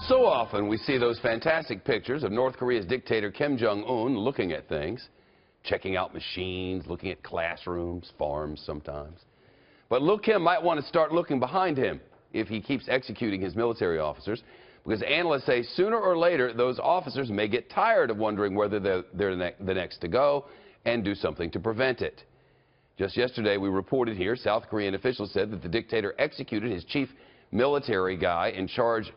So often we see those fantastic pictures of North Korea's dictator Kim Jong Un looking at things, checking out machines, looking at classrooms, farms sometimes. But Lil Kim might want to start looking behind him if he keeps executing his military officers, because analysts say sooner or later those officers may get tired of wondering whether they're the next to go and do something to prevent it. Just yesterday we reported here South Korean officials said that the dictator executed his chief military guy in charge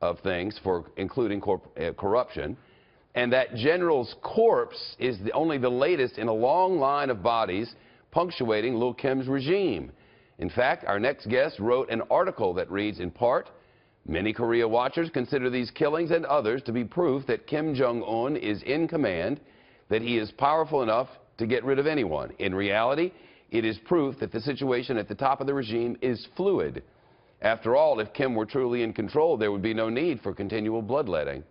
of things for including corruption, and that general's corpse is only the latest in a long line of bodies punctuating Lil Kim's regime. In fact, our next guest wrote an article that reads in part, "Many Korea watchers consider these killings and others to be proof that Kim Jong Un is in command, that he is powerful enough to get rid of anyone. In reality, it is proof that the situation at the top of the regime is fluid. After all, if Kim were truly in control, there would be no need for continual bloodletting."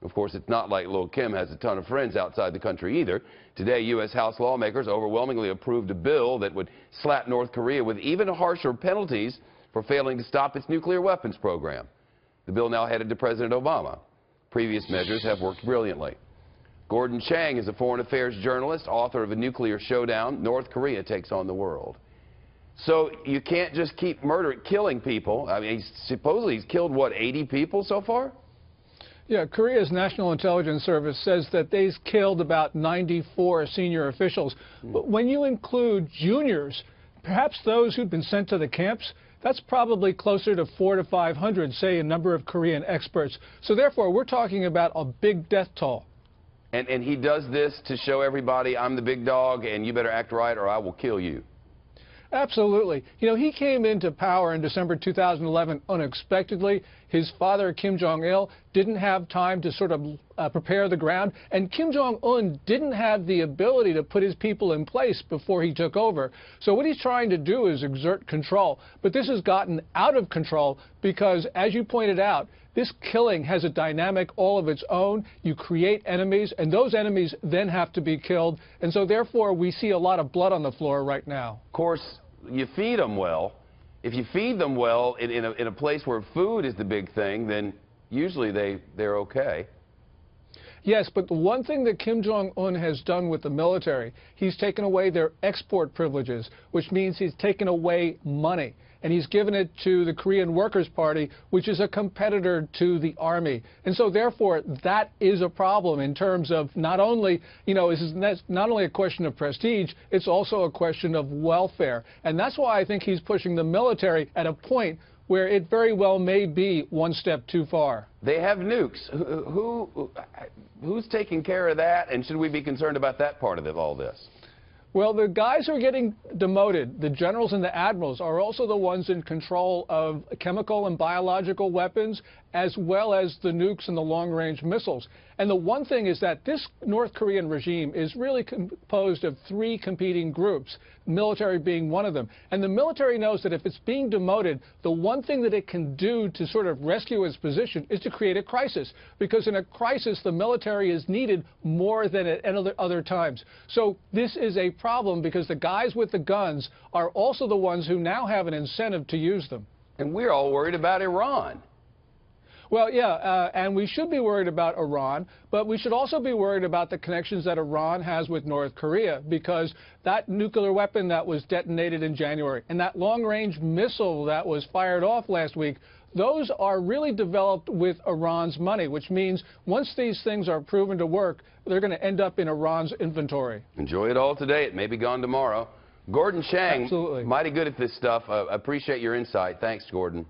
Of course, it's not like Lil Kim has a ton of friends outside the country either. Today, U.S. House lawmakers overwhelmingly approved a bill that would slap North Korea with even harsher penalties for failing to stop its nuclear weapons program. The bill now headed to President Obama. Previous measures have worked brilliantly. Gordon Chang is a foreign affairs journalist, author of A Nuclear Showdown, North Korea Takes on the World. So you can't just keep killing people. I mean, supposedly he's killed, what, 80 people so far? Yeah, Korea's National Intelligence Service says that they've killed about 94 senior officials. But when you include juniors, perhaps those who've been sent to the camps, that's probably closer to 400 to 500, say a number of Korean experts. So therefore, we're talking about a big death toll. And he does this to show everybody, I'm the big dog and you better act right or I will kill you. Absolutely. You know, he came into power in December 2011 unexpectedly. His father, Kim Jong-il, didn't have time to sort of prepare the ground, and Kim Jong-un didn't have the ability to put his people in place before he took over. So what he's trying to do is exert control. But this has gotten out of control because, as you pointed out, this killing has a dynamic all of its own. You create enemies, and those enemies then have to be killed. And so, therefore, we see a lot of blood on the floor right now. Of course, you feed them well. If you feed them well in a place where food is the big thing, then usually they're okay. Yes, but the one thing that Kim Jong-un has done with the military, he's taken away their export privileges, which means he's taken away money. And he's given it to the Korean Workers' Party, which is a competitor to the army. And so, therefore, that is a problem in terms of not only, you know, this is not only a question of prestige, it's also a question of welfare. And that's why I think he's pushing the military at a point where it very well may be one step too far. They have nukes. Who's taking care of that? And should we be concerned about that part of all this? Well, the guys who are getting demoted, the generals and the admirals, are also the ones in control of chemical and biological weapons, as well as the nukes and the long-range missiles. And the one thing is that this North Korean regime is really composed of three competing groups, military being one of them. And the military knows that if it's being demoted, the one thing that it can do to sort of rescue its position is to create a crisis. Because in a crisis, the military is needed more than at other times. So this is a problem because the guys with the guns are also the ones who now have an incentive to use them. And we're all worried about Iran. Well, yeah, and we should be worried about Iran, but we should also be worried about the connections that Iran has with North Korea, because that nuclear weapon that was detonated in January and that long-range missile that was fired off last week, those are really developed with Iran's money, which means once these things are proven to work, they're going to end up in Iran's inventory. Enjoy it all today. It may be gone tomorrow. Gordon Chang, Absolutely. Mighty good at this stuff. Appreciate your insight. Thanks, Gordon.